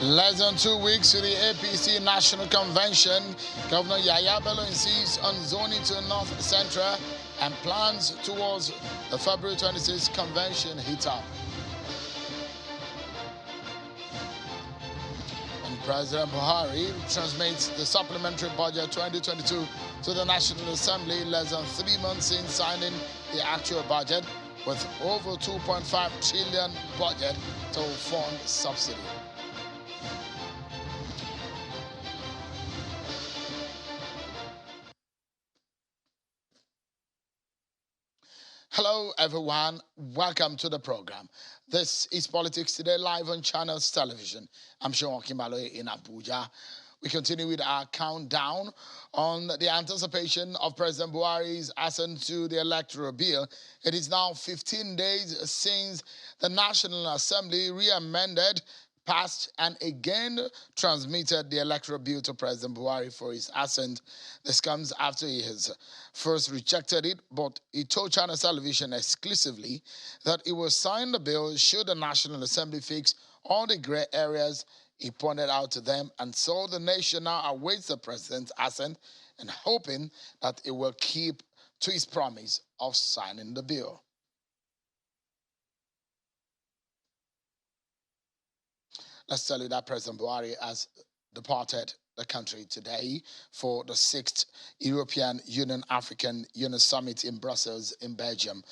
Less than 2 weeks to the APC National Convention, Governor Yaya Bello insists on zoning to North Central and plans towards the February 26th convention heat up. And President Buhari transmits the supplementary budget 2022 to the National Assembly less than 3 months since signing the actual budget, with over 2.5 trillion budget to fund subsidy. Hello, everyone. Welcome to the program. This is Politics Today, live on Channels Television. I'm Sean Kimbalo in Abuja. We continue with our countdown on the anticipation of President Buhari's assent to the electoral bill. It is now 15 days since the National Assembly re-amended, passed, and again transmitted the electoral bill to President Buhari for his assent. This comes after he has first rejected it, but he told Channel Television exclusively that he will sign the bill should the National Assembly fix all the gray areas he pointed out to them, and so the nation now awaits the president's assent and hoping that he will keep to his promise of signing the bill. Let's tell you that President Buhari has departed the country today for the 6th European Union African Union Summit in Brussels in Belgium.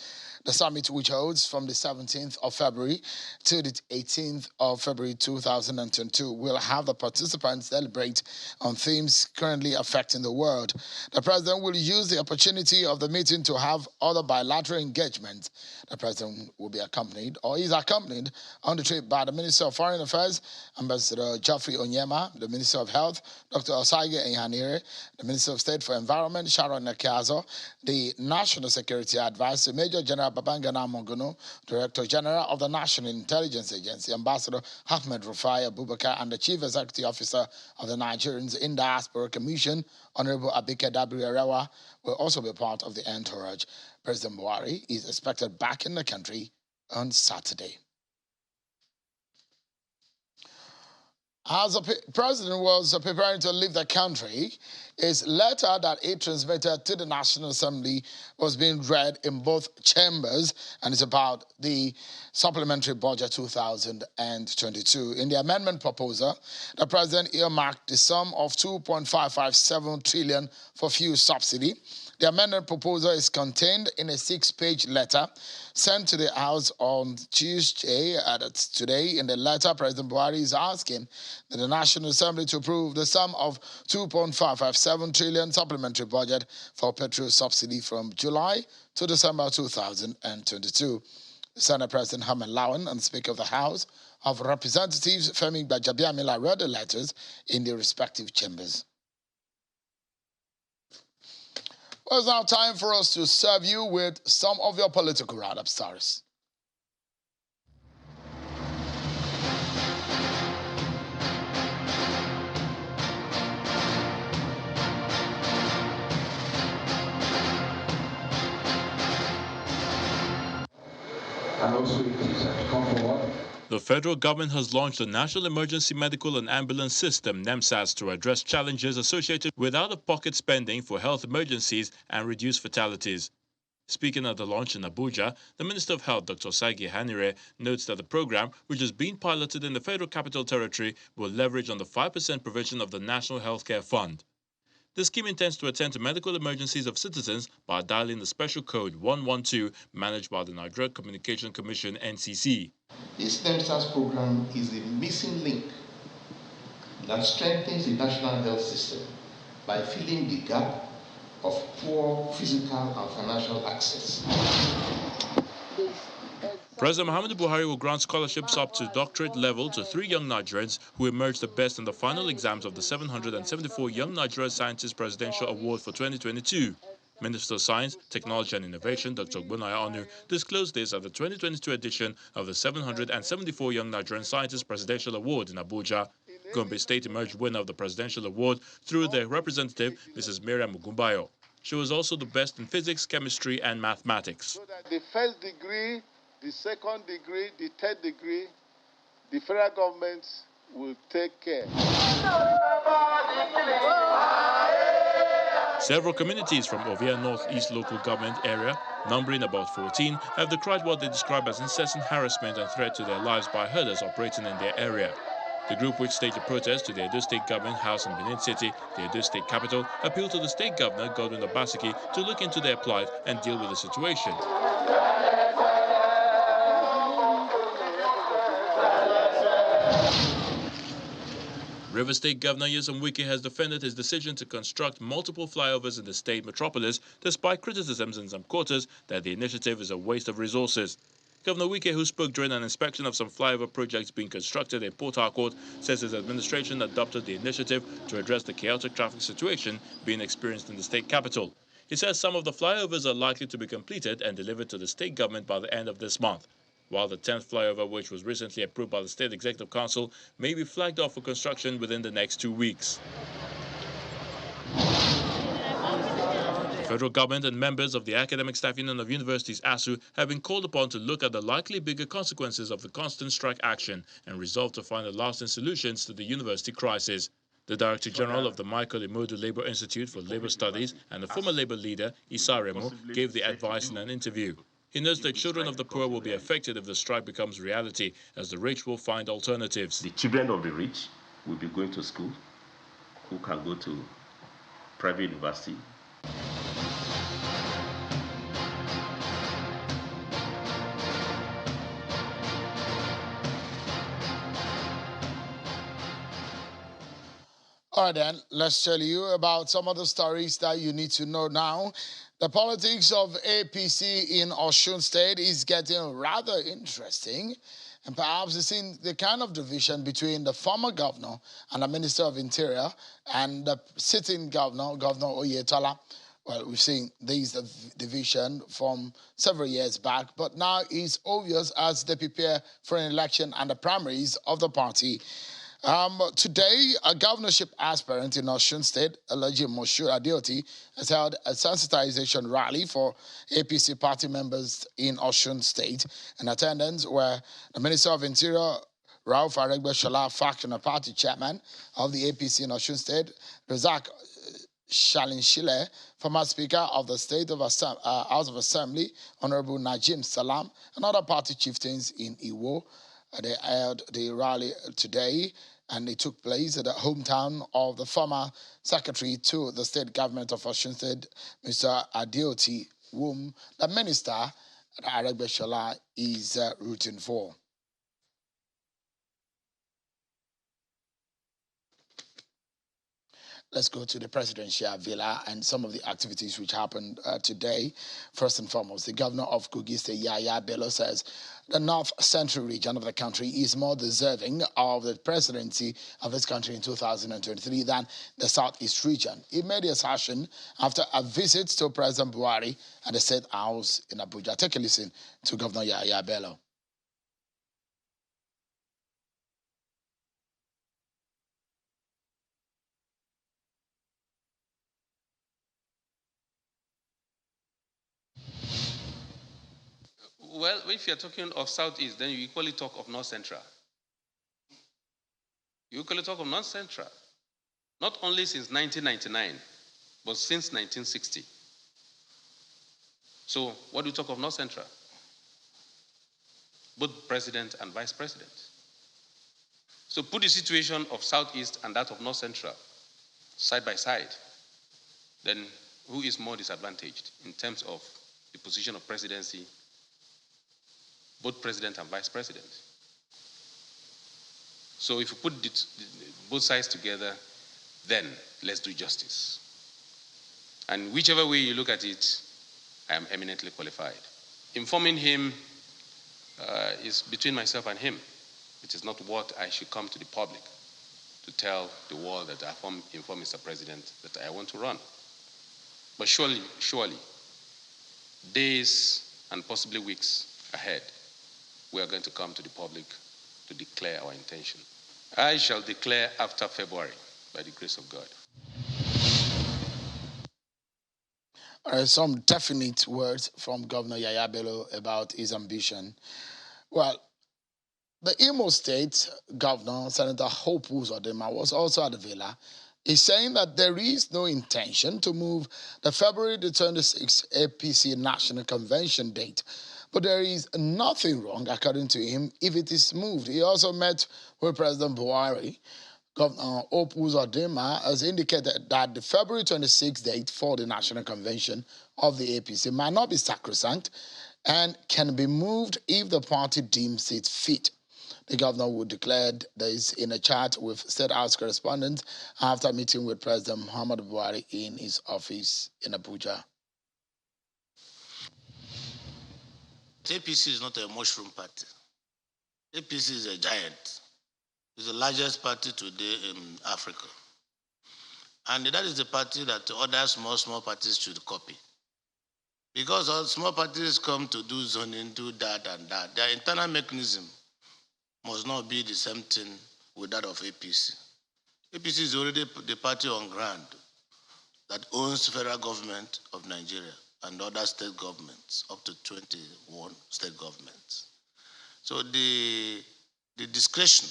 The summit, which holds from the 17th of February to the 18th of February 2022, will have the participants deliberate on themes currently affecting the world. The president will use the opportunity of the meeting to have other bilateral engagements. The president will be accompanied, or is accompanied, on the trip by the Minister of Foreign Affairs, Ambassador Geoffrey Onyema, the Minister of Health, Dr. Osagie Ehanire, the Minister of State for Environment, Sharon Nakazo, the National Security Advisor, Major General Babangana Mongono, Director General of the National Intelligence Agency, Ambassador Ahmed Rufai Abubakar, and the Chief Executive Officer of the Nigerians in Diaspora Commission, Honorable Abike Dabiri-Arewa, will also be part of the entourage. President Buhari is expected back in the country on Saturday. As the president was preparing to leave the country, his letter that he transmitted to the National Assembly was being read in both chambers, and it's about the supplementary budget 2022. In the amendment proposal, the president earmarked the sum of 2.557 trillion for fuel subsidy. The amendment proposal is contained in a 6-page letter sent to the House on Tuesday. Today, in the letter, President Buhari is asking the National Assembly to approve the sum of 2.557 trillion supplementary budget for petrol subsidy from July to December 2022. The Senate President Hamid Lawan and Speaker of the House of Representatives Femi Gbajabiamila read the letters in their respective chambers. Well, it's now time for us to serve you with some of your political roundup stories. And also, come forward. The federal government has launched the National Emergency Medical and Ambulance System, NEMSAS, to address challenges associated with out-of-pocket spending for health emergencies and reduce fatalities. Speaking at the launch in Abuja, the Minister of Health, Dr. Osagie Ehanire, notes that the program, which is being piloted in the Federal Capital Territory, will leverage on the 5% provision of the National Healthcare Fund. The scheme intends to attend to medical emergencies of citizens by dialing the special code 112 managed by the Nigeria Communication Commission, NCC. This NEMSAS program is a missing link that strengthens the national health system by filling the gap of poor physical and financial access. President Muhammadu Buhari will grant scholarships up to doctorate level to 3 young Nigerians who emerged the best in the final exams of the 774 Young Nigeria Scientists Presidential Award for 2022. Minister of Science, Technology and Innovation, Dr. Ben Ayade, disclosed this at the 2022 edition of the 774 Young Nigerian Scientists Presidential Award in Abuja. Gombe State emerged winner of the Presidential Award through their representative, Mrs. Miriam Mugumbayo. She was also the best in physics, chemistry and mathematics. So that the first degree, the second degree, the third degree, the federal government will take care. Several communities from Ovia Northeast local government area, numbering about 14, have decried what they describe as incessant harassment and threat to their lives by herders operating in their area. The group, which staged a protest to the Edo State government house in Benin City, the Edo State capital, appealed to the state governor, Godwin Obaseki, to look into their plight and deal with the situation. River State Governor Nyesom Wike has defended his decision to construct multiple flyovers in the state metropolis, despite criticisms in some quarters that the initiative is a waste of resources. Governor Wike, who spoke during an inspection of some flyover projects being constructed in Port Harcourt, says his administration adopted the initiative to address the chaotic traffic situation being experienced in the state capital. He says some of the flyovers are likely to be completed and delivered to the state government by the end of this month, while the 10th flyover, which was recently approved by the State Executive Council, may be flagged off for construction within the next 2 weeks. The federal government and members of the Academic Staff Union of Universities, ASU, have been called upon to look at the likely bigger consequences of the constant strike action and resolve to find lasting solutions to the university crisis. The Director General of the Michael Imodu Labour Institute for Labour Studies and the former Labour leader, Issa Remo, gave the advice in an interview. He notes that children of the poor will be affected if the strike becomes reality, as the rich will find alternatives. The children of the rich will be going to school, who can go to private university. All right, then, let's tell you about some of the stories that you need to know now. The politics of APC in Osun State is getting rather interesting. And perhaps it's in the kind of division between the former governor and the Minister of Interior and the sitting governor, Governor Oyetola. Well, we've seen this division from several years back, but now it's obvious as they prepare for an election and the primaries of the party. Today, a governorship aspirant in Osun State, Alhaji Moshood Adeoti, has held a sensitization rally for APC party members in Osun State. In attendance were the Minister of Interior, Rauf Aregbesola, faction and party chairman of the APC in Osun State, Razak Shalinshile, former Speaker of the State of House of Assembly, Honorable Najim Salam, and other party chieftains in Iwo. They held the rally today, and it took place at the hometown of the former secretary to the state government of Osun State, Mr. Adeoti, whom the minister, Aregbesola, is rooting for. Let's go to the presidential villa and some of the activities which happened today. First and foremost, the governor of Kogi State, Yaya Bello, says the North Central region of the country is more deserving of the presidency of this country in 2023 than the Southeast region. He made the assertion after a visit to President Buhari at the State House in Abuja. Take a listen to Governor Yaya Bello. Well, if you're talking of Southeast, then you equally talk of North Central. You equally talk of North Central. Not only since 1999, but since 1960. So what do you talk of North Central? Both president and vice president. So put the situation of Southeast and that of North Central side by side. Then who is more disadvantaged in terms of the position of presidency, both president and vice president? So if you put both sides together, then let's do justice. And whichever way you look at it, I am eminently qualified. Informing him is between myself and him. It is not what I should come to the public to tell the world that I inform Mr. President that I want to run. But surely, days and possibly weeks ahead, we are going to come to the public to declare our intention. I shall declare after February, by the grace of God. Some definite words from Governor Yaya Bello about his ambition. Well, The Imo State Governor, Senator Hope Uzodinma, was also at the villa. He's saying that there is no intention to move the February the 26th APC National Convention date. But there is nothing wrong, according to him, if it is moved. He also met with President Buhari. Governor Hope Uzodinma has indicated that the February 26th date for the National Convention of the APC might not be sacrosanct and can be moved if the party deems it fit. The governor would declare this in a chat with State House correspondents after meeting with President Muhammadu Buhari in his office in Abuja. APC is not a mushroom party. APC is a giant. It's the largest party today in Africa. And that is the party that other small parties should copy. Because all small parties come to do zoning, do that and that. Their internal mechanism must not be the same thing with that of APC. APC is already the party on ground that owns the federal government of Nigeria and other state governments, up to 21 state governments. So the discretion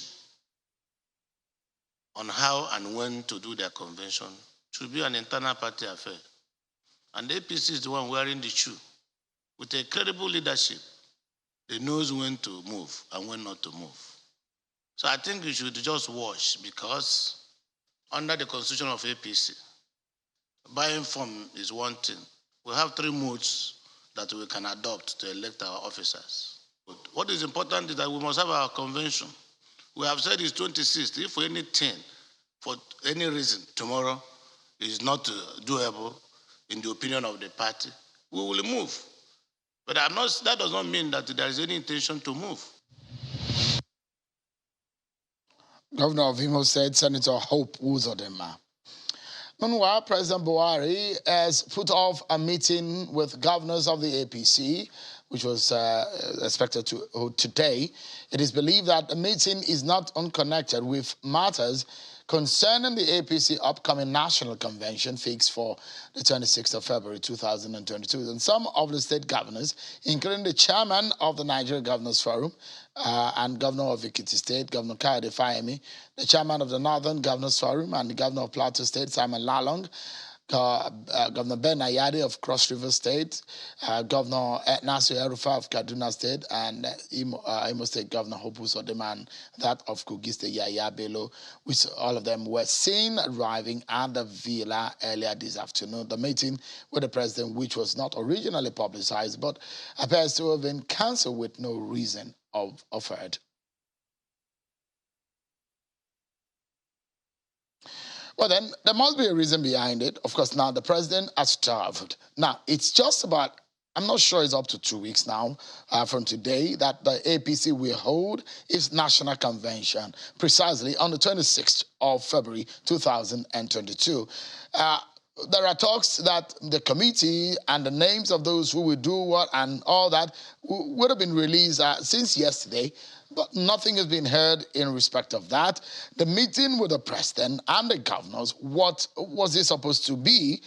on how and when to do their convention should be an internal party affair. And the APC is the one wearing the shoe. With a credible leadership, they knows when to move and when not to move. So I think we should just watch, because under the constitution of APC, buying form is one thing. We have 3 modes that we can adopt to elect our officers. But what is important is that we must have our convention. We have said it's 26th. If for anything, for any reason, tomorrow is not doable in the opinion of the party, we will move. But that does not mean that there is any intention to move. Governor of Imo State, Senator Hope Uzodinma. Meanwhile, President Buhari has put off a meeting with governors of the APC, which was expected to hold today. It is believed that the meeting is not unconnected with matters concerning the APC upcoming national convention fixed for the 26th of February 2022. And some of the state governors, including the chairman of the Nigeria Governors Forum and governor of Ekiti State, Governor Kayode Fayemi, the chairman of the Northern Governors Forum and the governor of Plateau State, Simon Lalong, Governor Ben Ayade of Cross River State, Governor Nasir El-Rufai of Kaduna State, and Imo State Governor Hope Uzodinma, and that of Kogi State Yaya Bello, which all of them were seen arriving at the villa earlier this afternoon. The meeting with the president, which was not originally publicized, but appears to have been cancelled with no reason offered. Well, then, there must be a reason behind it. Of course, now the president has traveled. Now, it's just about, I'm not sure it's up to 2 weeks now from today, that the APC will hold its national convention precisely on the 26th of February 2022. There are talks that the committee and the names of those who will do what and all that would have been released since yesterday, but nothing has been heard in respect of that. The meeting with the president and the governors, what was it supposed to be?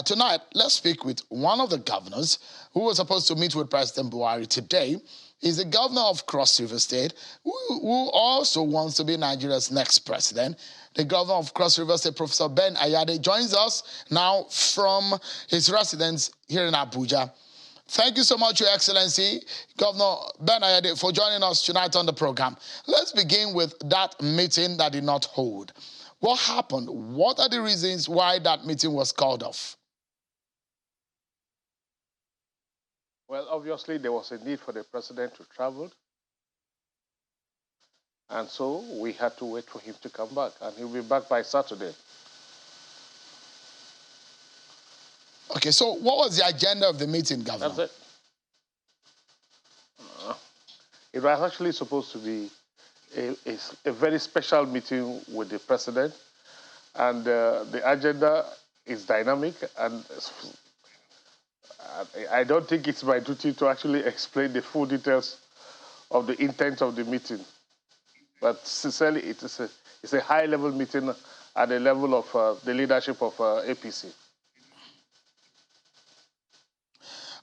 Tonight, let's speak with one of the governors who was supposed to meet with President Buhari today. He's the governor of Cross River State, who also wants to be Nigeria's next president. The governor of Cross River State, Professor Ben Ayade, joins us now from his residence here in Abuja. Thank you so much, Your Excellency, Governor Ben Ayade, for joining us tonight on the program. Let's begin with that meeting that did not hold. What happened? What are the reasons why that meeting was called off? Well, obviously, there was a need for the president to travel. And so we had to wait for him to come back. And he'll be back by Saturday. Okay, so what was the agenda of the meeting, Governor? That's it. It was actually supposed to be a very special meeting with the president. And the agenda is dynamic. And I don't think it's my duty to actually explain the full details of the intent of the meeting. But sincerely, it's a high-level meeting at the level of the leadership of APC.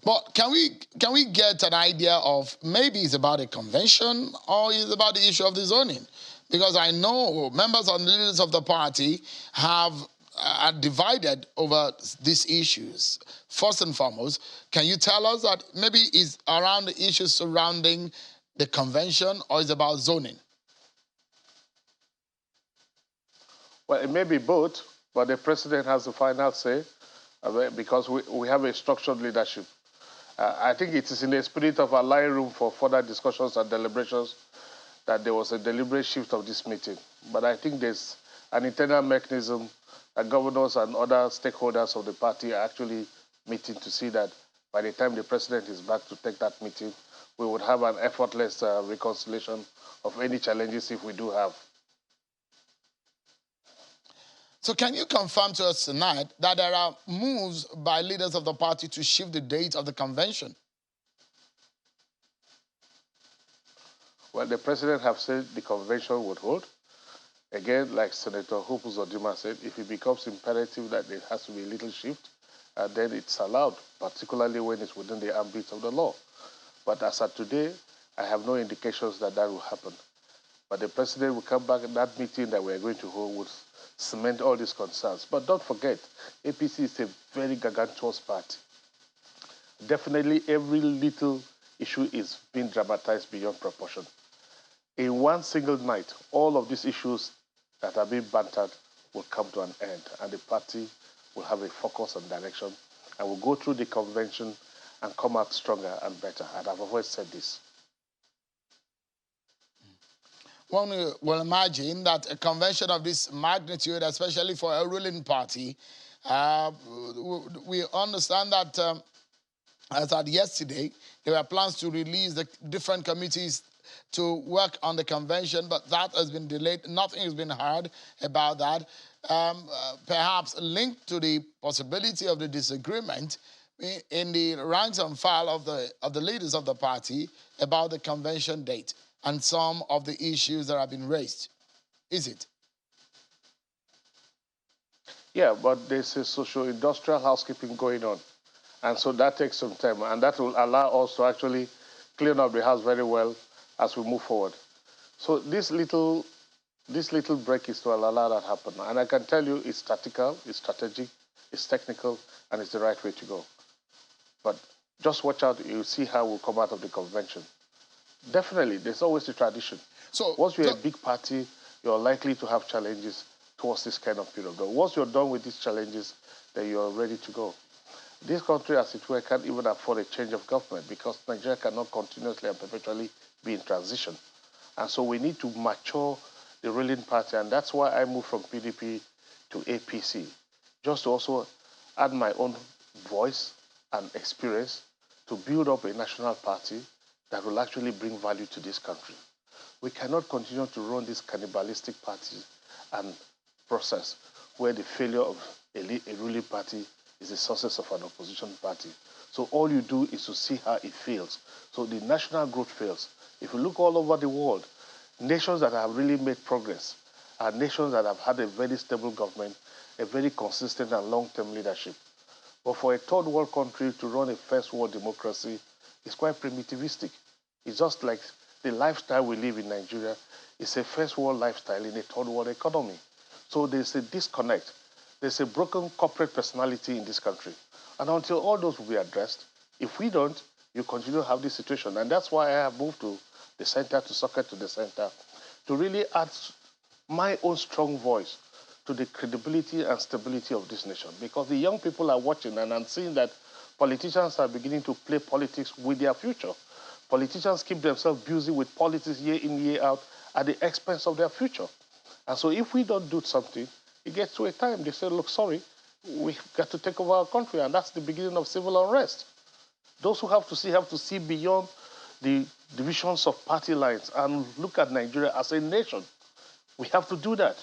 But can we get an idea of maybe it's about a convention or it's about the issue of the zoning? Because I know members and leaders of the party have are divided over these issues. First and foremost, can you tell us that maybe it's around the issues surrounding the convention or it's about zoning? Well, it may be both, but the president has the final say because we have a structured leadership. I think it is in the spirit of allowing room for further discussions and deliberations that there was a deliberate shift of this meeting. But I think there's an internal mechanism that governors and other stakeholders of the party are actually meeting to see that by the time the president is back to take that meeting, we would have an effortless reconciliation of any challenges if we do have. So can you confirm to us tonight that there are moves by leaders of the party to shift the date of the convention? Well, the president have said the convention would hold. Again, like Senator Hope Uzodimma said, if it becomes imperative that there has to be a little shift, then it's allowed, particularly when it's within the ambit of the law. But as of today, I have no indications that that will happen. But the president will come back at that meeting that we are going to hold with cement all these concerns. But don't forget, APC is a very gargantuous party. Definitely every little issue is being dramatized beyond proportion. In one single night, all of these issues that are being bantered will come to an end, and the party will have a focus and direction, and will go through the convention and come out stronger and better. And I've always said this. One will imagine that a convention of this magnitude, especially for a ruling party, we understand that as at yesterday, there were plans to release the different committees to work on the convention, but that has been delayed. Nothing has been heard about that. Perhaps linked to the possibility of the disagreement in the ranks and file of the leaders of the party about the convention date and some of the issues that have been raised. Is it? Yeah, but there's a socio-industrial housekeeping going on. And so that takes some time. And that will allow us to actually clean up the house very well as we move forward. So this little break is to allow that happen. And I can tell you it's tactical, it's strategic, it's technical, and it's the right way to go. But just watch out, you'll see how we'll come out of the convention. Definitely, there's always a tradition. So once you're a big party, you're likely to have challenges towards this kind of period. But once you're done with these challenges, then you're ready to go. This country, as it were, can't even afford a change of government because Nigeria cannot continuously and perpetually be in transition. And so we need to mature the ruling party, and that's why I moved from PDP to APC, just to also add my own voice and experience to build up a national party that will actually bring value to this country. We cannot continue to run this cannibalistic party and process where the failure of a ruling party is the success of an opposition party. So all you do is to see how it fails. So the national growth fails. If you look all over the world, nations that have really made progress are nations that have had a very stable government, a very consistent and long-term leadership. But for a third world country to run a first world democracy is quite primitivistic. It's just like the lifestyle we live in Nigeria is a first world lifestyle in a third world economy. So there's a disconnect. There's a broken corporate personality in this country. And until all those will be addressed, if we don't, you continue to have this situation. And that's why I have moved to the center, to socket to the center, to really add my own strong voice to the credibility and stability of this nation. Because the young people are watching, and I'm seeing that politicians are beginning to play politics with their future. Politicians keep themselves busy with politics year in, year out at the expense of their future. And so if we don't do something, it gets to a time they say, look, sorry, we've got to take over our country, and that's the beginning of civil unrest. Those who have to see beyond the divisions of party lines and look at Nigeria as a nation. We have to do that.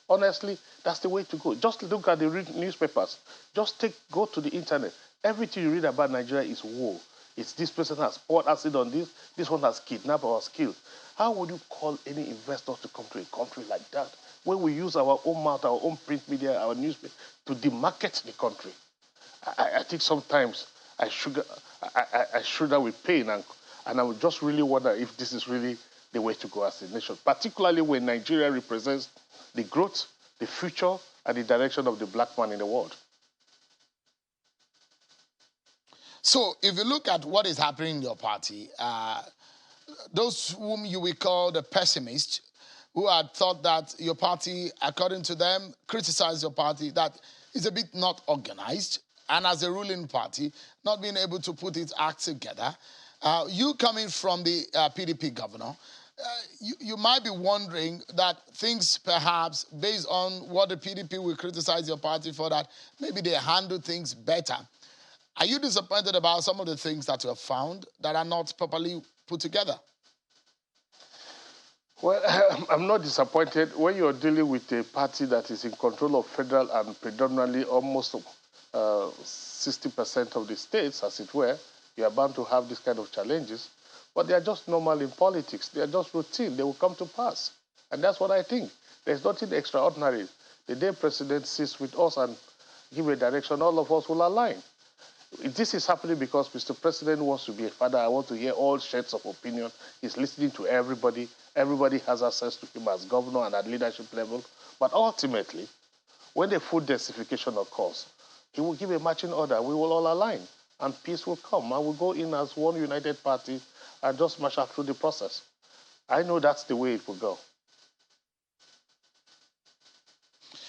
Honestly, that's the way to go. Just look at the newspapers. Just go to the internet. Everything you read about Nigeria is war. It's this person has poured acid on this one has kidnapped or has killed. How would you call any investor to come to a country like that when we use our own mouth, our own print media, our newspaper to demarket the country? I think sometimes I shoulder with pain, and I would just really wonder if this is really the way to go as a nation, particularly when Nigeria represents the growth, the future, and the direction of the black man in the world. So if you look at what is happening in your party, those whom you will call the pessimists, who had thought that your party, according to them, criticized your party, that is a bit not organized, and as a ruling party, not being able to put its act together. You coming from the PDP governor, you might be wondering that things perhaps, based on what the PDP will criticize your party for, that maybe they handle things better. Are you disappointed about some of the things that you have found that are not properly put together? Well, I'm not disappointed. When you're dealing with a party that is in control of federal and predominantly almost 60% of the states, as it were, you are bound to have these kind of challenges. But they are just normal in politics. They are just routine. They will come to pass. And that's what I think. There's nothing extraordinary. The day President sits with us and give a direction, all of us will align. This is happening because Mr. President wants to be a father. I want to hear all shades of opinion. He's listening to everybody. Everybody has access to him as governor and at leadership level. But ultimately, when the food densification occurs, he will give a marching order. We will all align, and peace will come. And we'll go in as one united party and just march out through the process. I know that's the way it will go.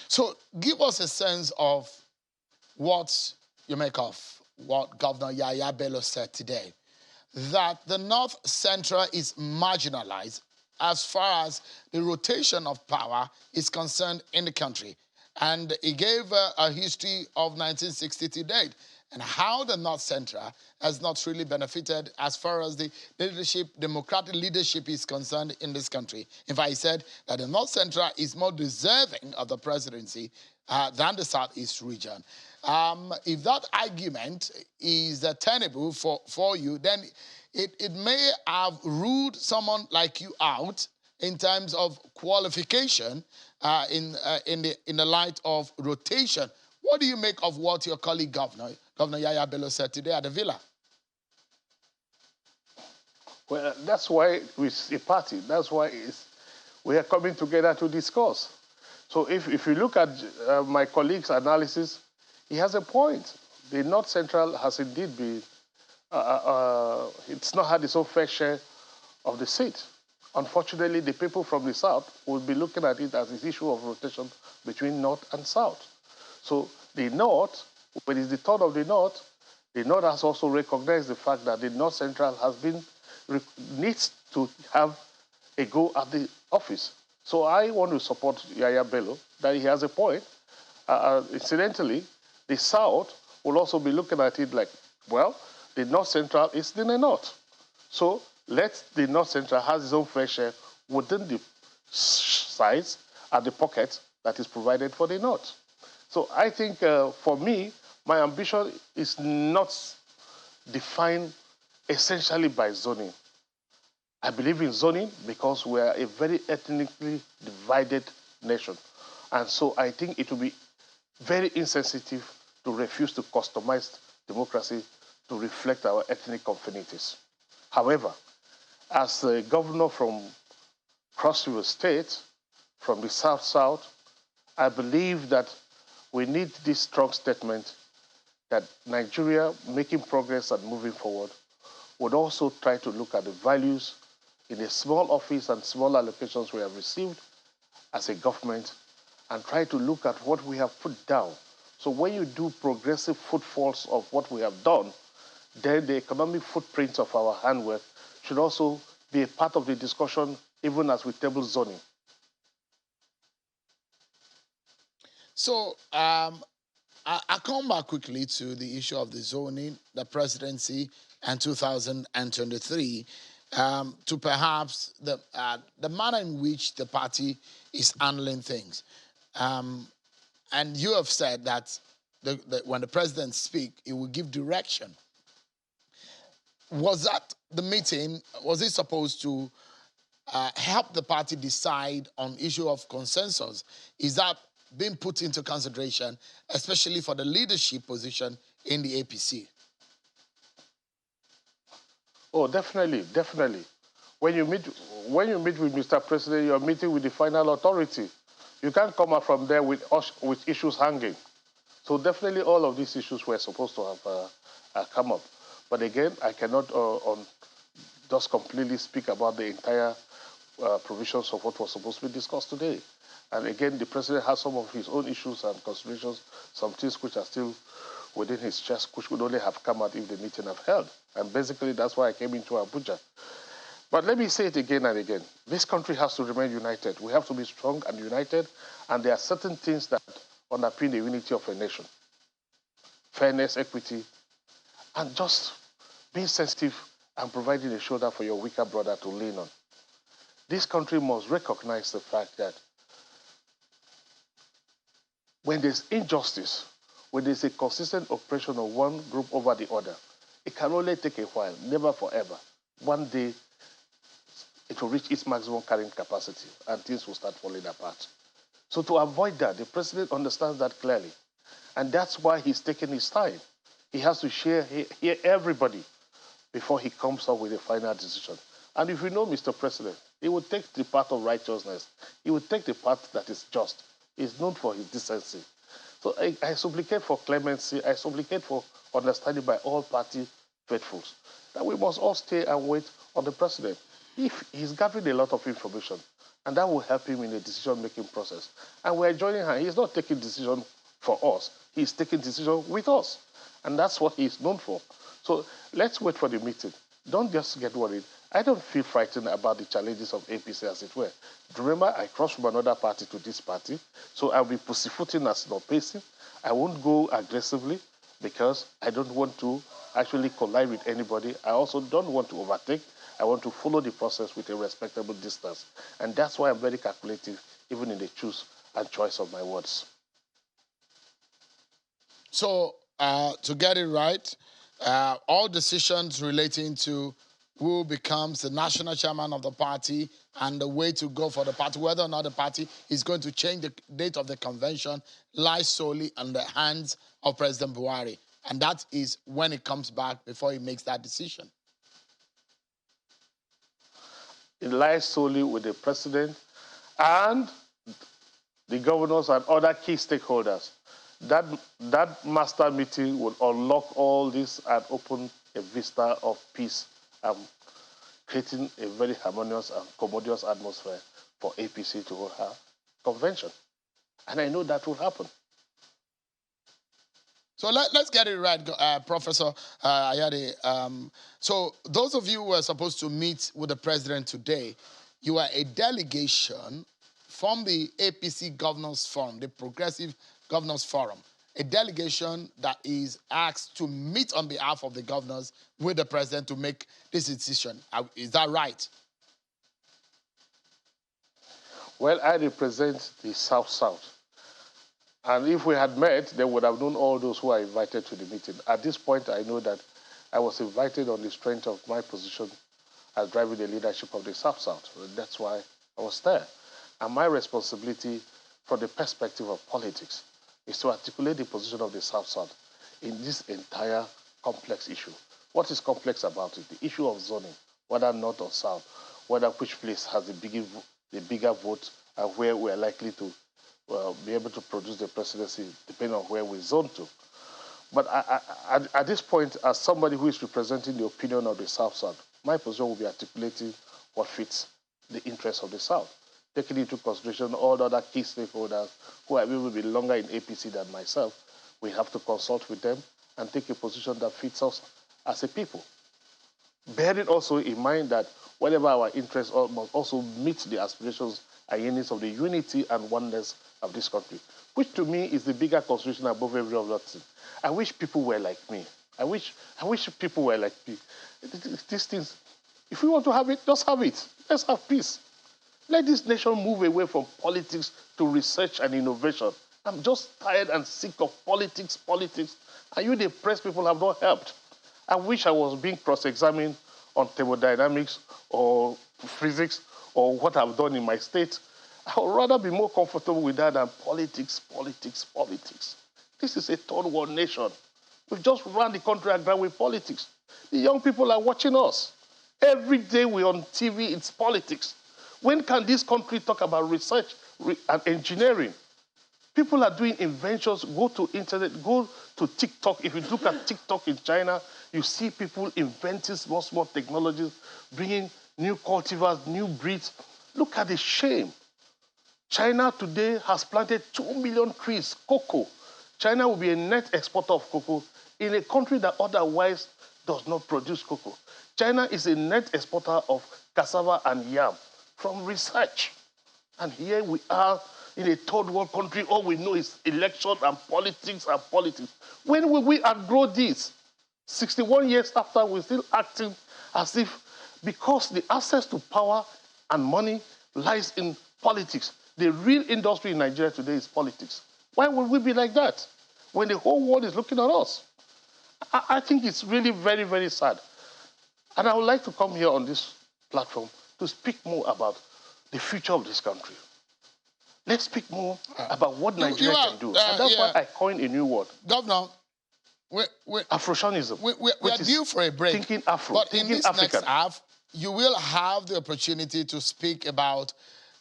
So give us a sense of what you make of what Governor Yaya Bello said today, that the North Central is marginalized as far as the rotation of power is concerned in the country. And he gave a history of 1960 to date and how the North Central has not really benefited as far as the leadership, democratic leadership is concerned in this country. In fact, he said that the North Central is more deserving of the presidency than the Southeast region. If that argument is tenable for you, then it may have ruled someone like you out in terms of qualification in the light of rotation. What do you make of what your colleague Governor Yaya Bello said today at the Villa? Well, that's why we're a party. That's why we are coming together to discuss. So if you look at my colleague's analysis, he has a point. The North Central has indeed been, it's not had its own fair share of the seat. Unfortunately, the people from the South will be looking at it as an issue of rotation between North and South. So the North, when it's the turn of the North has also recognized the fact that the North Central needs to have a go at the office. So I want to support Yaya Bello, that he has a point. Incidentally, the South will also be looking at it like, well, the North Central is in the North. So let the North Central has its own fair share within the size and the pocket that is provided for the North. So I think for me, my ambition is not defined essentially by zoning. I believe in zoning because we are a very ethnically divided nation. And so I think it will be very insensitive to refuse to customize democracy to reflect our ethnic affinities. However, as a governor from Cross River State, from the South-South, I believe that we need this strong statement that Nigeria, making progress and moving forward, would also try to look at the values in a small office and small allocations we have received as a government and try to look at what we have put down. So when you do progressive footfalls of what we have done, then the economic footprint of our handwork should also be a part of the discussion, even as we table zoning. So I come back quickly to the issue of the zoning, the presidency, and 2023, to perhaps the manner in which the party is handling things. And you have said that when the president speaks, he will give direction. Was that the meeting? Was it supposed to help the party decide on issue of consensus? Is that being put into consideration, especially for the leadership position in the APC? Oh, definitely, definitely. When you meet with Mr. President, you're meeting with the final authority. You can't come out from there with issues hanging. So definitely all of these issues were supposed to have come up. But again, I cannot just completely speak about the entire provisions of what was supposed to be discussed today. And again, the president has some of his own issues and considerations, some things which are still within his chest, which would only have come out if the meeting have held. And basically, that's why I came into Abuja. But let me say it again and again. This country has to remain united. We have to be strong and united. And there are certain things that underpin the unity of a nation. Fairness, equity, and just being sensitive and providing a shoulder for your weaker brother to lean on. This country must recognize the fact that when there's injustice, when there's a consistent oppression of one group over the other, it can only take a while, never forever. One day, it will reach its maximum carrying capacity and things will start falling apart. So to avoid that, the president understands that clearly. And that's why he's taking his time. He has to hear everybody before he comes up with a final decision. And if you know Mr. President, he would take the path of righteousness. He would take the path that is just. He's known for his decency. So I supplicate for clemency. I supplicate for understanding by all party faithfuls that we must all stay and wait on the president. If he's gathering a lot of information, and that will help him in the decision-making process. And we're joining him. He's not taking decision for us. He's taking decision with us. And that's what he's known for. So let's wait for the meeting. Don't just get worried. I don't feel frightened about the challenges of APC, as it were. Remember, I crossed from another party to this party, so I'll be pussyfooting as not pacing. I won't go aggressively because I don't want to actually collide with anybody. I also don't want to overtake. I want to follow the process with a respectable distance. And that's why I'm very calculative, even in the choose and choice of my words. So, to get it right, all decisions relating to who becomes the national chairman of the party and the way to go for the party, whether or not the party is going to change the date of the convention, lies solely in the hands of President Buhari. And that is when it comes back before he makes that decision. It lies solely with the president and the governors and other key stakeholders. That master meeting will unlock all this and open a vista of peace and creating a very harmonious and commodious atmosphere for APC to hold her convention. And I know that will happen. So let's get it right, Professor Ayade. So those of you who were supposed to meet with the president today, you are a delegation from the APC Governors Forum, the Progressive Governors Forum, a delegation that is asked to meet on behalf of the governors with the president to make this decision. Is that right? Well, I represent the South-South. And if we had met, they would have known all those who are invited to the meeting. At this point, I know that I was invited on the strength of my position as driving the leadership of the South-South. That's why I was there. And my responsibility from the perspective of politics is to articulate the position of the South-South in this entire complex issue. What is complex about it? The issue of zoning, whether north or south, whether which place has the bigger vote, and where we are likely to be able to produce the presidency depending on where we zone to. But at this point, as somebody who is representing the opinion of the South-South, my position will be articulating what fits the interests of the South, taking into consideration all the other key stakeholders who are will be longer in APC than myself. We have to consult with them and take a position that fits us as a people. Bearing also in mind that whatever our interests must also meet the aspirations and yearnings of the unity and oneness of this country, which to me is the bigger consideration above every other thing. I wish people were like me. I wish people were like me. These things, if we want to have it, just have it. Let's have peace. Let this nation move away from politics to research and innovation. I'm just tired and sick of politics. And you, the press people, have not helped. I wish I was being cross-examined on thermodynamics or physics or what I've done in my state. I would rather be more comfortable with that than politics. This is a third world nation. We've just run the country aground with politics. The young people are watching us. Every day we're on TV, it's politics. When can this country talk about research and engineering? People are doing inventions. Go to internet, go to TikTok. If you look at TikTok in China, you see people inventing small technologies, bringing new cultivars, new breeds. Look at the shame. China today has planted 2 million trees, cocoa. China will be a net exporter of cocoa in a country that otherwise does not produce cocoa. China is a net exporter of cassava and yam from research. And here we are in a third world country. All we know is election and politics and politics. When will we outgrow this? 61 years after, we're still acting as if, because the access to power and money lies in politics. The real industry in Nigeria today is politics. Why would we be like that when the whole world is looking at us? I think it's really very, very sad. And I would like to come here on this platform to speak more about the future of this country. Let's speak more about what Nigeria can do. And that's why I coined a new word. Governor, Afrosionism. We are due for a break. Thinking Afro, but thinking in this African. next half, you will have the opportunity to speak about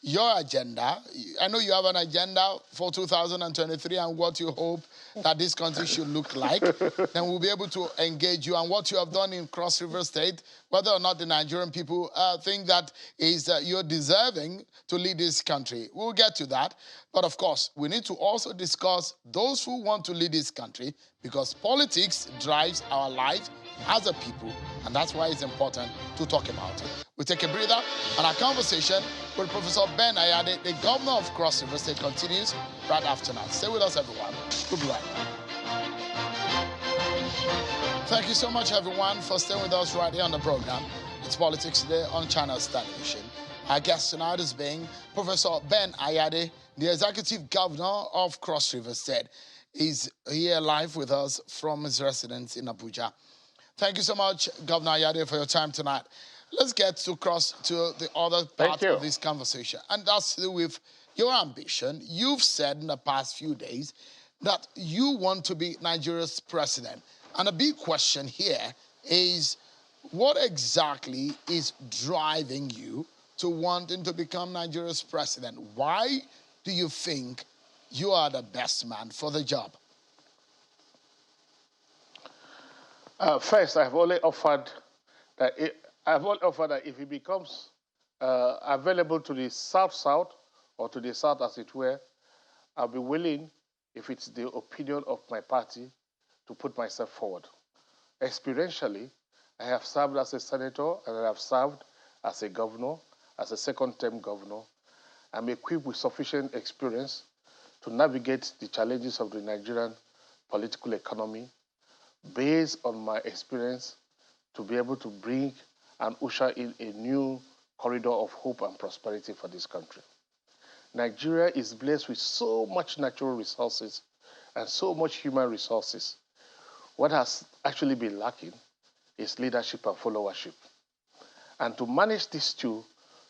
your agenda. I know you have an agenda for 2023 and what you hope that this country should look like. Then we'll be able to engage you on what you have done in Cross River State, whether or not the Nigerian people think that is you're deserving to lead this country. We'll get to that. But of course, we need to also discuss those who want to lead this country, because politics drives our life as a people, and that's why it's important to talk about it. We take a breather, and our conversation with Professor Ben Ayade, the governor of Cross River State, continues right after now. Stay with us, everyone. We'll be right back. Thank you so much, everyone, for staying with us right here on the program. It's Politics Today on Channels Television. Our guest tonight is being Professor Ben Ayade, the executive governor of Cross River State. He's here live with us from his residence in Abuja. Thank you so much, Governor Ayade, for your time tonight. Let's get to the other part of this conversation, and that's to do with your ambition. You've said in the past few days that you want to be Nigeria's president. And a big question here is, what exactly is driving you to wanting to become Nigeria's president? Why do you think you are the best man for the job? First, I've only offered that if he becomes available to the South-South, or to the South as it were, I'll be willing, if it's the opinion of my party, to put myself forward. Experientially, I have served as a senator and I have served as a governor, as a second-term governor. I'm equipped with sufficient experience to navigate the challenges of the Nigerian political economy, based on my experience, to be able to bring and usher in a new corridor of hope and prosperity for this country. Nigeria is blessed with so much natural resources and so much human resources. What has actually been lacking is leadership and followership. And to manage these two,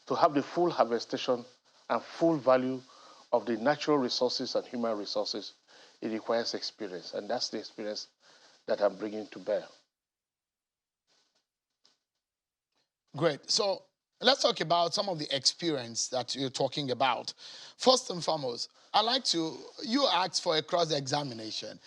to have the full harvestation and full value of the natural resources and human resources, it requires experience. And that's the experience that I'm bringing to bear. Great. So let's talk about some of the experience that you're talking about. First and foremost, you asked for a cross-examination.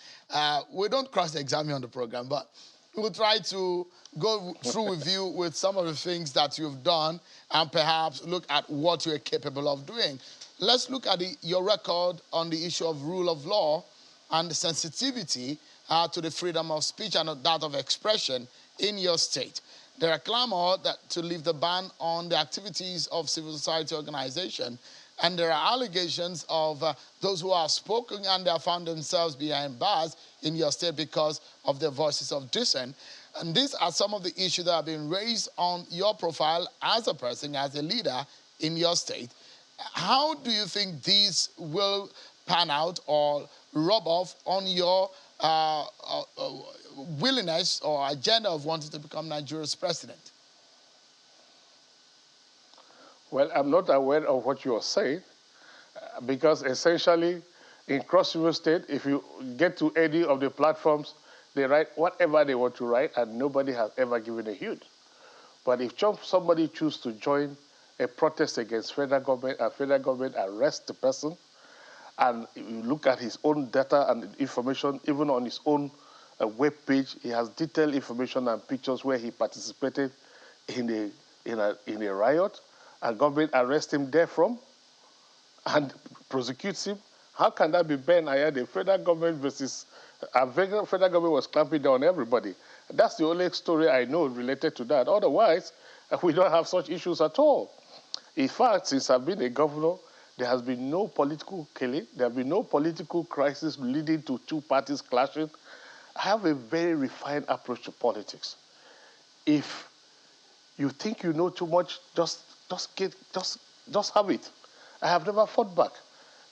We don't cross-examine on the program, but we'll try to go through with you with some of the things that you've done and perhaps look at what you're capable of doing. Let's look at your record on the issue of rule of law and the sensitivity to the freedom of speech and that of expression in your state. There are clamor to lift the ban on the activities of civil society organization, and there are allegations of those who have spoken and they have found themselves behind bars in your state because of their voices of dissent. And these are some of the issues that have been raised on your profile as a person, as a leader in your state. How do you think these will pan out or rub off on your willingness or agenda of wanting to become Nigeria's president? Well, I'm not aware of what you are saying, because essentially in Cross River State, if you get to any of the platforms, they write whatever they want to write, and nobody has ever given a hoot. But if somebody chooses to join a protest against federal government and federal government arrests the person, and you look at his own data and information, even on his own web page, he has detailed information and pictures where he participated in a riot, and government arrests him therefrom and prosecutes him. How can that be Ben Ayade? Federal government versus federal government was clamping down on everybody. That's the only story I know related to that. Otherwise, we don't have such issues at all. In fact, since I've been a governor, there has been no political killing. There have been no political crisis leading to two parties clashing. I have a very refined approach to politics. If you think you know too much, just have it. I have never fought back.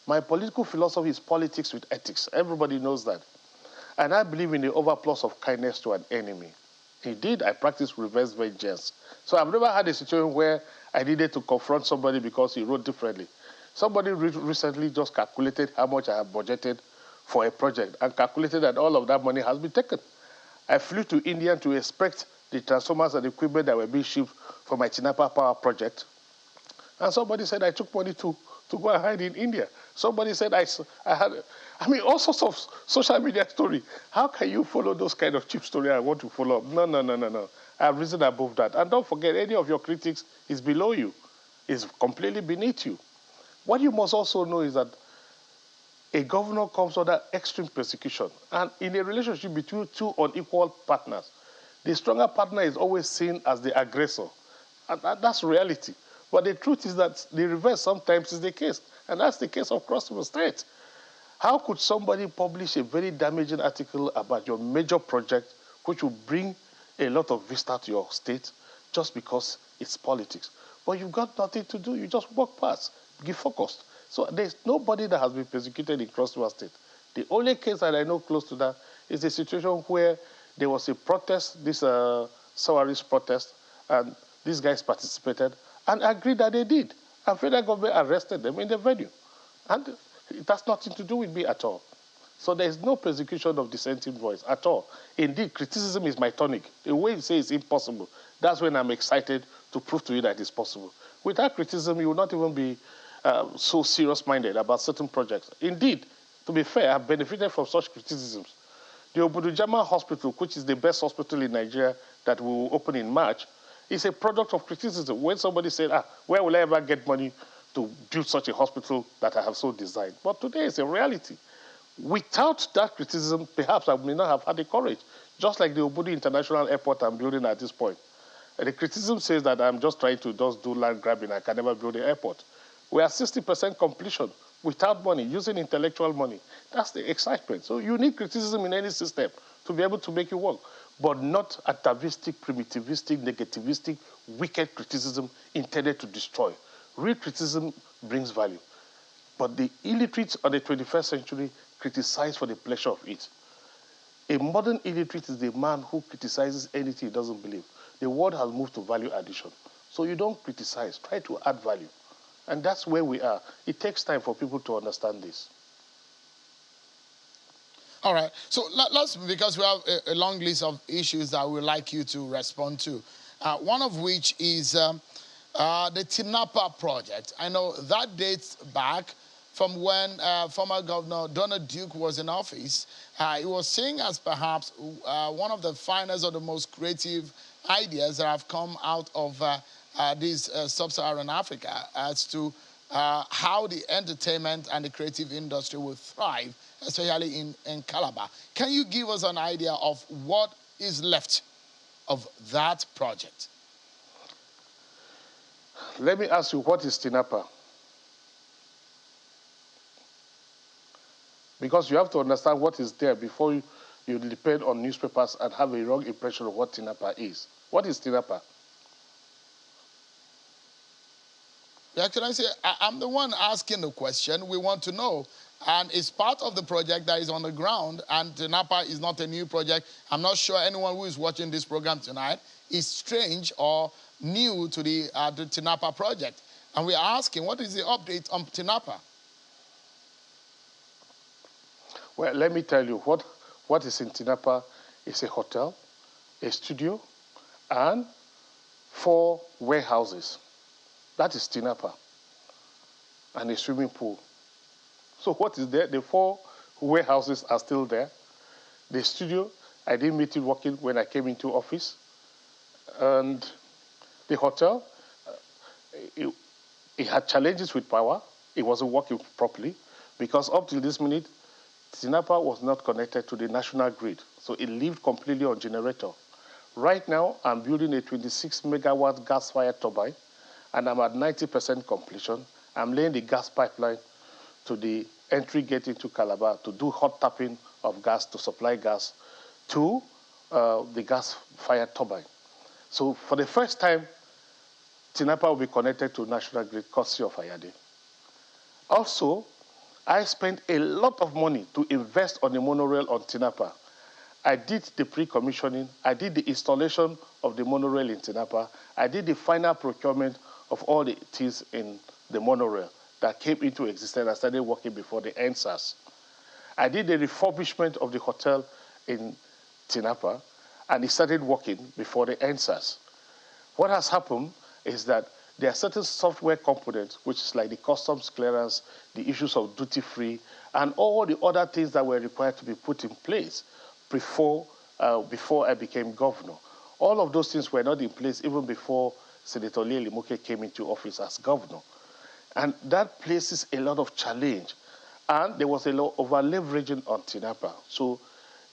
My political philosophy is politics with ethics. Everybody knows that. And I believe in the overplus of kindness to an enemy. Indeed, I practice reverse vengeance. So I've never had a situation where I needed to confront somebody because he wrote differently. Somebody recently just calculated how much I have budgeted for a project and calculated that all of that money has been taken. I flew to India to inspect the transformers and equipment that were being shipped for my Tinapa power project. And somebody said I took money to go and hide in India. Somebody said all sorts of social media story. How can you follow those kind of cheap story I want to follow up? No. I have risen above that. And don't forget, any of your critics is below you, is completely beneath you. What you must also know is that a governor comes under extreme persecution. And in a relationship between two unequal partners, the stronger partner is always seen as the aggressor. And that's reality. But the truth is that the reverse sometimes is the case. And that's the case of Cross River State. How could somebody publish a very damaging article about your major project, which will bring a lot of vista to your state, just because it's politics? But you've got nothing to do. You just walk past, get focused. So there's nobody that has been persecuted in Cross River State. The only case that I know close to that is a situation where there was a protest, this Sawaris protest, and these guys participated and agreed that they did. And federal government arrested them in the venue. And it has nothing to do with me at all. So there is no persecution of dissenting voice at all. Indeed, criticism is my tonic. The way you say it's impossible, that's when I'm excited to prove to you that it's possible. Without criticism, you will not even be so serious-minded about certain projects. Indeed, to be fair, I've benefited from such criticisms. The Obudujama Hospital, which is the best hospital in Nigeria that will open in March, is a product of criticism. When somebody said, where will I ever get money to build such a hospital that I have so designed? But today it's a reality. Without that criticism, perhaps I may not have had the courage. Just like the Obudu International Airport I'm building at this point. And the criticism says that I'm just trying to do land grabbing. I can never build an airport. We are 60% completion without money, using intellectual money. That's the excitement. So you need criticism in any system to be able to make it work, but not atavistic, primitivistic, negativistic, wicked criticism intended to destroy. Real criticism brings value. But the illiterate of the 21st century criticize for the pleasure of it. A modern illiterate is the man who criticizes anything he doesn't believe. The world has moved to value addition. So you don't criticize, try to add value. And that's where we are. It takes time for people to understand this. All right. So let's, because we have a long list of issues that we'd like you to respond to. One of which is the Tinapa project. I know that dates back from when former Governor Donald Duke was in office. He was seen as perhaps one of the finest or the most creative ideas that have come out of this sub-Saharan Africa as to how the entertainment and the creative industry will thrive, especially in Calabar. Can you give us an idea of what is left of that project? Let me ask you, what is Tinapa? Because you have to understand what is there before you depend on newspapers and have a wrong impression of what Tinapa is. What is Tinapa? Yeah, can I say, I'm the one asking the question. We want to know. And it's part of the project that is on the ground. And Tinapa is not a new project. I'm not sure anyone who is watching this program tonight is strange or new to the Tinapa project. And we're asking, what is the update on Tinapa? Well, let me tell you, what is in Tinapa is a hotel, a studio, and 4 warehouses. That is Tinapa. And a swimming pool. So what is there? The 4 warehouses are still there. The studio, I didn't meet it working when I came into office. And the hotel, it had challenges with power. It wasn't working properly because up till this minute, Tinapa was not connected to the national grid. So it lived completely on generator. Right now, I'm building a 26 megawatt gas-fired turbine, and I'm at 90% completion. I'm laying the gas pipeline to the entry gate into Calabar to do hot tapping of gas to supply gas to the gas-fired turbine. So for the first time, Tinapa will be connected to national grid courtesy of Ayade. Also, I spent a lot of money to invest on the monorail on Tinapa. I did the pre-commissioning, I did the installation of the monorail in Tinapa, I did the final procurement of all the things in the monorail that came into existence and started working before the NSAS. I did the refurbishment of the hotel in Tinapa, and it started working before the NSAS. What has happened is that there are certain software components, which is like the customs clearance, the issues of duty-free, and all the other things that were required to be put in place before I became governor. All of those things were not in place even before Senator Lee Limoke came into office as governor. And that places a lot of challenge. And there was a lot of over-leveraging on Tinapa. So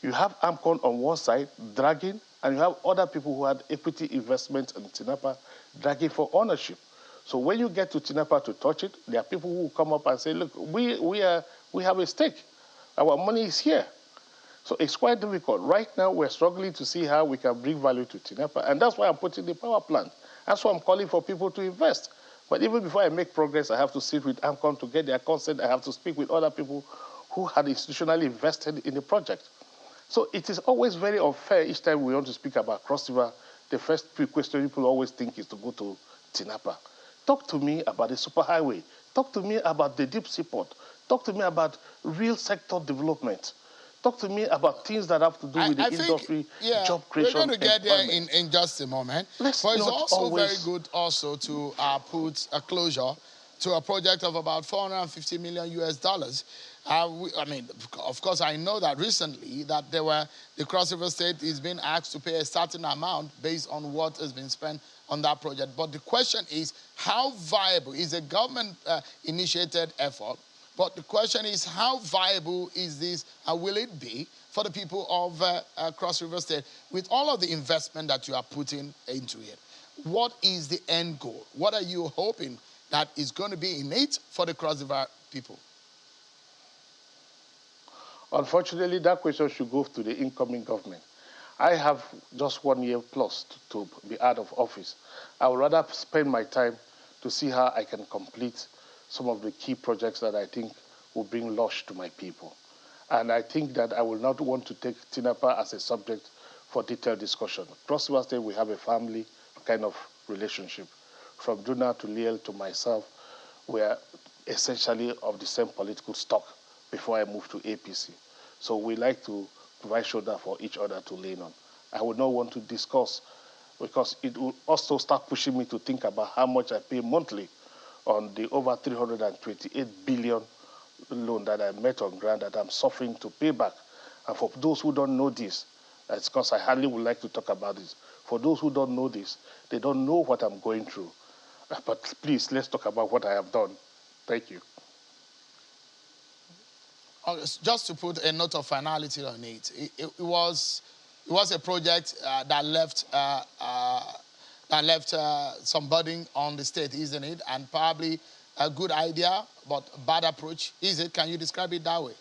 you have AMCON on one side dragging, and you have other people who had equity investment in Tinapa dragging for ownership. So when you get to Tinapa to touch it, there are people who come up and say, look, we have a stake. Our money is here. So it's quite difficult. Right now, we're struggling to see how we can bring value to Tinapa. And that's why I'm putting the power plant. That's why I'm calling for people to invest. But even before I make progress, I have to sit with AMCON to get their consent. I have to speak with other people who had institutionally invested in the project. So it is always very unfair each time we want to speak about Cross River. The first question people always think is to go to Tinapa. Talk to me about the superhighway. Talk to me about the deep seaport. Talk to me about real sector development. Talk to me about things that have to do with the industry, job creation. We're going to get there in just a moment. But it's also very good also to put a closure to a project of about $450 million US. I mean, of course, I know that recently that the Cross River State is being asked to pay a certain amount based on what has been spent on that project. But the question is, how viable is a government-initiated effort? But the question is, how viable is this, and will it be for the people of Cross River State with all of the investment that you are putting into it? What is the end goal? What are you hoping that is going to be in it for the Cross River people? Unfortunately, that question should go to the incoming government. I have just 1 year plus to be out of office. I would rather spend my time to see how I can complete some of the key projects that I think will bring lush to my people. And I think that I will not want to take Tinapa as a subject for detailed discussion. Cross River State, we have a family kind of relationship. From Duna to Liel to myself, we are essentially of the same political stock before I moved to APC. So we like to provide shoulder for each other to lean on. I would not want to discuss because it will also start pushing me to think about how much I pay monthly on the over 328 billion loan that I met on ground that I'm suffering to pay back. And for those who don't know this, it's because I hardly would like to talk about this. For those who don't know this, they don't know what I'm going through. But please, let's talk about what I have done. Thank you. Just to put a note of finality on it, it was a project that left some burden on the state, isn't it? And probably a good idea, but bad approach. Is it? Can you describe it that way?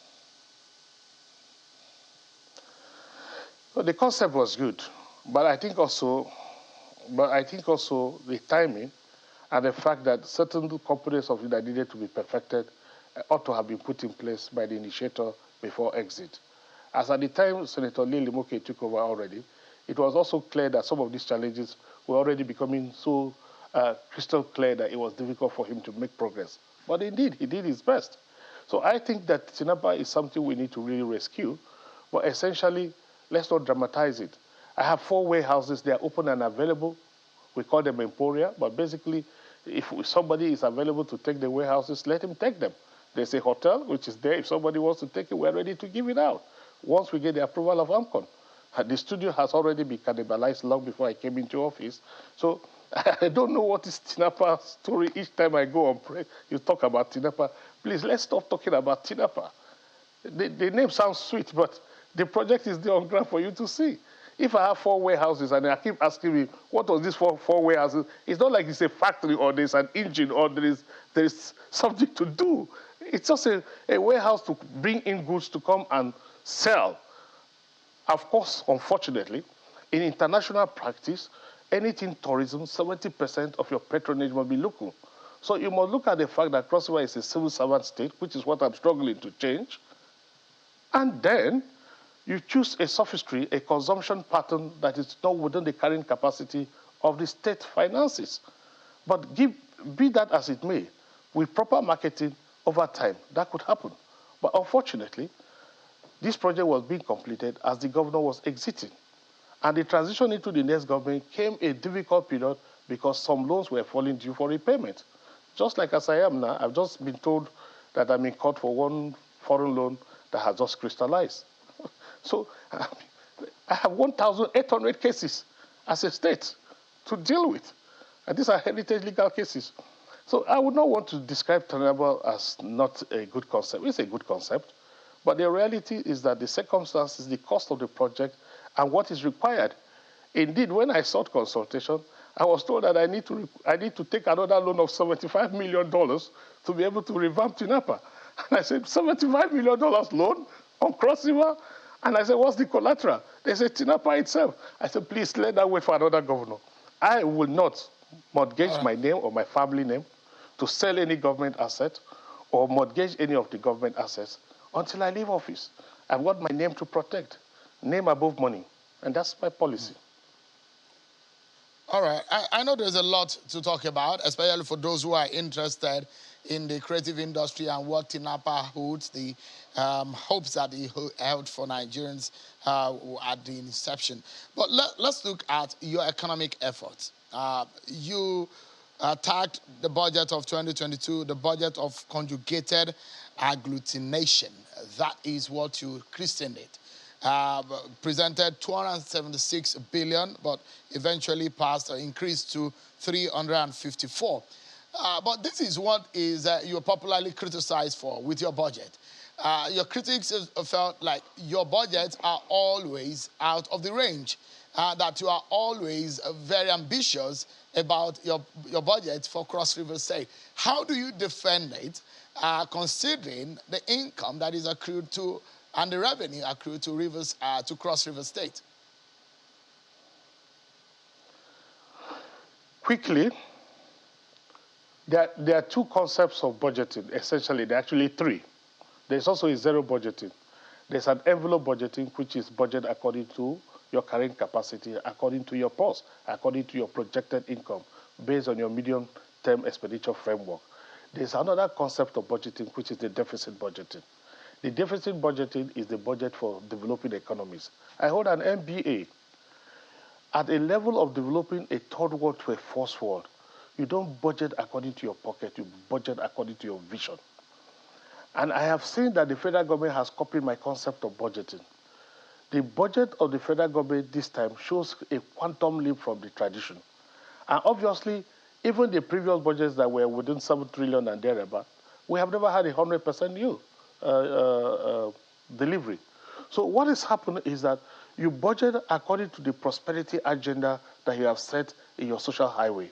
Well, the concept was good, but I think also the timing and the fact that certain components of it that needed to be perfected ought to have been put in place by the initiator before exit. As at the time Senator Lee Limoke took over already, it was also clear that some of these challenges were already becoming so crystal clear that it was difficult for him to make progress. But indeed, he did his best. So I think that Tinapa is something we need to really rescue, but essentially, let's not dramatize it. I have 4 warehouses, they are open and available. We call them emporia, but basically, if somebody is available to take the warehouses, let him take them. There's a hotel which is there. If somebody wants to take it, we're ready to give it out once we get the approval of AMCON. The studio has already been cannibalized long before I came into office. So I don't know what is Tinapa story. Each time I go on break, you talk about Tinapa. Please, let's stop talking about Tinapa. The name sounds sweet, but the project is there on ground for you to see. If I have 4 warehouses and I keep asking me, what was this for 4 warehouses? It's not like it's a factory or there's an engine or there is something to do. It's just a warehouse to bring in goods to come and sell. Of course, unfortunately, in international practice, anything tourism, 70% of your patronage must be local. So you must look at the fact that Cross River is a civil servant state, which is what I'm struggling to change. And then you choose a sophistry, a consumption pattern that is not within the carrying capacity of the state finances. But be that as it may, with proper marketing over time, that could happen. But unfortunately, this project was being completed as the governor was exiting. And the transition into the next government came a difficult period because some loans were falling due for repayment. Just like as I am now, I've just been told that I'm in court for one foreign loan that has just crystallized. So I have 1,800 cases as a state to deal with. And these are heritage legal cases. So I would not want to describe Tinapa as not a good concept. It's a good concept. But the reality is that the circumstances, the cost of the project, and what is required. Indeed, when I sought consultation, I was told that I need to take another loan of $75 million to be able to revamp Tinapa. And I said, $75 million loan on Cross River? And I said, what's the collateral? They said, Tinapa itself. I said, please let that wait for another governor. I will not mortgage my name or my family name to sell any government asset or mortgage any of the government assets until I leave office. I've got my name to protect. Name above money. And that's my policy. All right. I know there's a lot to talk about, especially for those who are interested in the creative industry and what Tinapa holds, the hopes that it held for Nigerians at the inception. But let's look at your economic efforts. You tagged the budget of 2022, the budget of conjugated agglutination. That is what you christened it. Presented 276 billion, but eventually passed or increased to 354. But this is what is you're popularly criticized for with your budget. Your critics have felt like your budgets are always out of the range, that you are always very ambitious about your budget for Cross River State. How do you defend it, considering the income that is accrued to and the revenue accrued to Cross River State? Quickly, there are 2 concepts of budgeting, essentially. There are actually 3. There's also a zero budgeting. There's an envelope budgeting, which is budget according to your carrying capacity, according to your pulse, according to your projected income, based on your medium-term expenditure framework. There's another concept of budgeting, which is the deficit budgeting. The deficit budgeting is the budget for developing economies. I hold an MBA. At a level of developing a third world to a fourth world, you don't budget according to your pocket, you budget according to your vision. And I have seen that the federal government has copied my concept of budgeting. The budget of the federal government this time shows a quantum leap from the tradition. And obviously, even the previous budgets that were within 7 trillion and thereabout, we have never had a 100% yield. Delivery. So what has happened is that you budget according to the prosperity agenda that you have set in your social highway.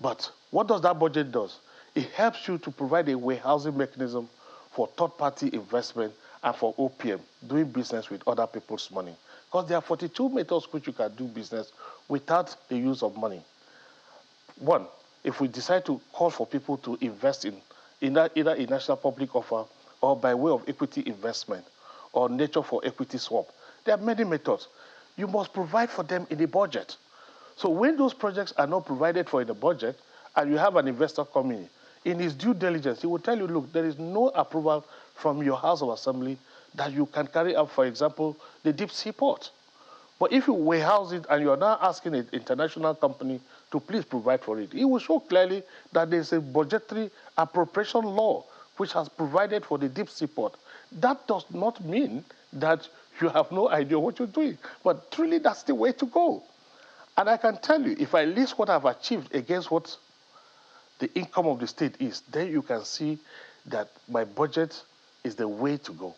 But what does that budget do? It helps you to provide a warehousing mechanism for third-party investment and for OPM, doing business with other people's money. Because there are 42 methods which you can do business without the use of money. One, if we decide to call for people to invest in either a national public offer or by way of equity investment or nature for equity swap, there are many methods. You must provide for them in the budget. So when those projects are not provided for in the budget and you have an investor coming in his due diligence, he will tell you, look, there is no approval from your House of Assembly that you can carry out, for example, the deep sea port. But if you warehouse it and you are now asking an international company to please provide for it, it will show clearly that there's a budgetary appropriation law which has provided for the deep sea port. That does not mean that you have no idea what you're doing. But truly, that's the way to go. And I can tell you, if I list what I've achieved against what the income of the state is, then you can see that my budget is the way to go.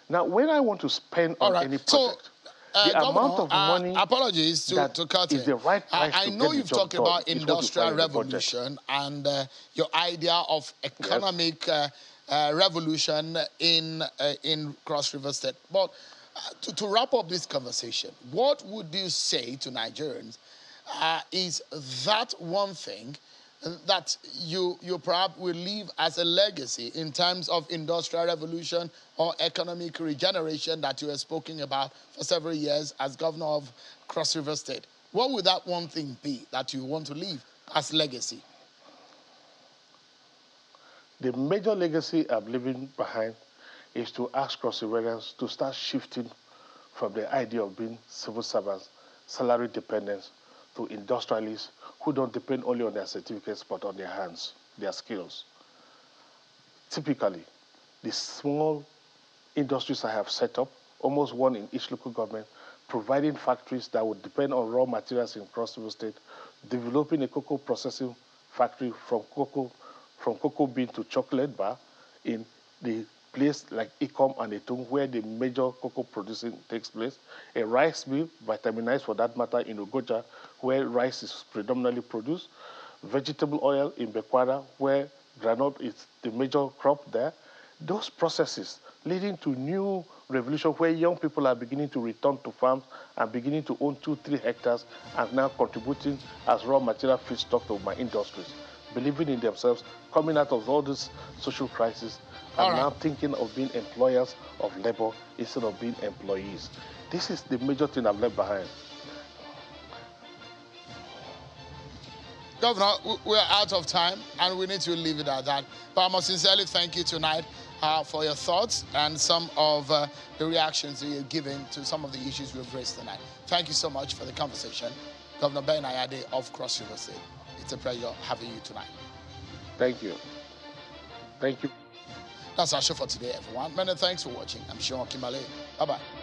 Now, when I want to spend on any project, the Governor, amount of money apologies to cut is in. the right price I to know get you've the job talked about done, industrial revolution and your idea of economic revolution in Cross River State. But to wrap up this conversation, what would you say to Nigerians is that one thing that you perhaps will leave as a legacy in terms of industrial revolution or economic regeneration that you have spoken about for several years as governor of Cross River State? What would that one thing be that you want to leave as legacy? The major legacy I'm leaving behind is to ask Cross Riverians to start shifting from the idea of being civil servants, salary dependents, to industrialists who don't depend only on their certificates but on their hands, their skills. Typically, the small industries I have set up, almost one in each local government, providing factories that would depend on raw materials in Cross River State, developing a cocoa processing factory from cocoa bean to chocolate bar in the place like Ikom and Etung, where the major cocoa producing takes place, a rice mill, vitaminized for that matter, in Ogoja, where rice is predominantly produced, vegetable oil in Bekwara, where granite is the major crop there. Those processes leading to new revolution where young people are beginning to return to farms and beginning to own 2-3 hectares and now contributing as raw material feedstock to my industries, believing in themselves, coming out of all this social crisis, and now thinking of being employers of labor instead of being employees. This is the major thing I've left behind. Governor, we're out of time and we need to leave it at that. But I must sincerely thank you tonight for your thoughts and some of the reactions that you're giving to some of the issues we've raised tonight. Thank you so much for the conversation. Governor Ben Ayade of Cross River State. It's a pleasure having you tonight. Thank you. Thank you. That's our show for today, everyone. Many thanks for watching. I'm Sean Kimale. Bye-bye.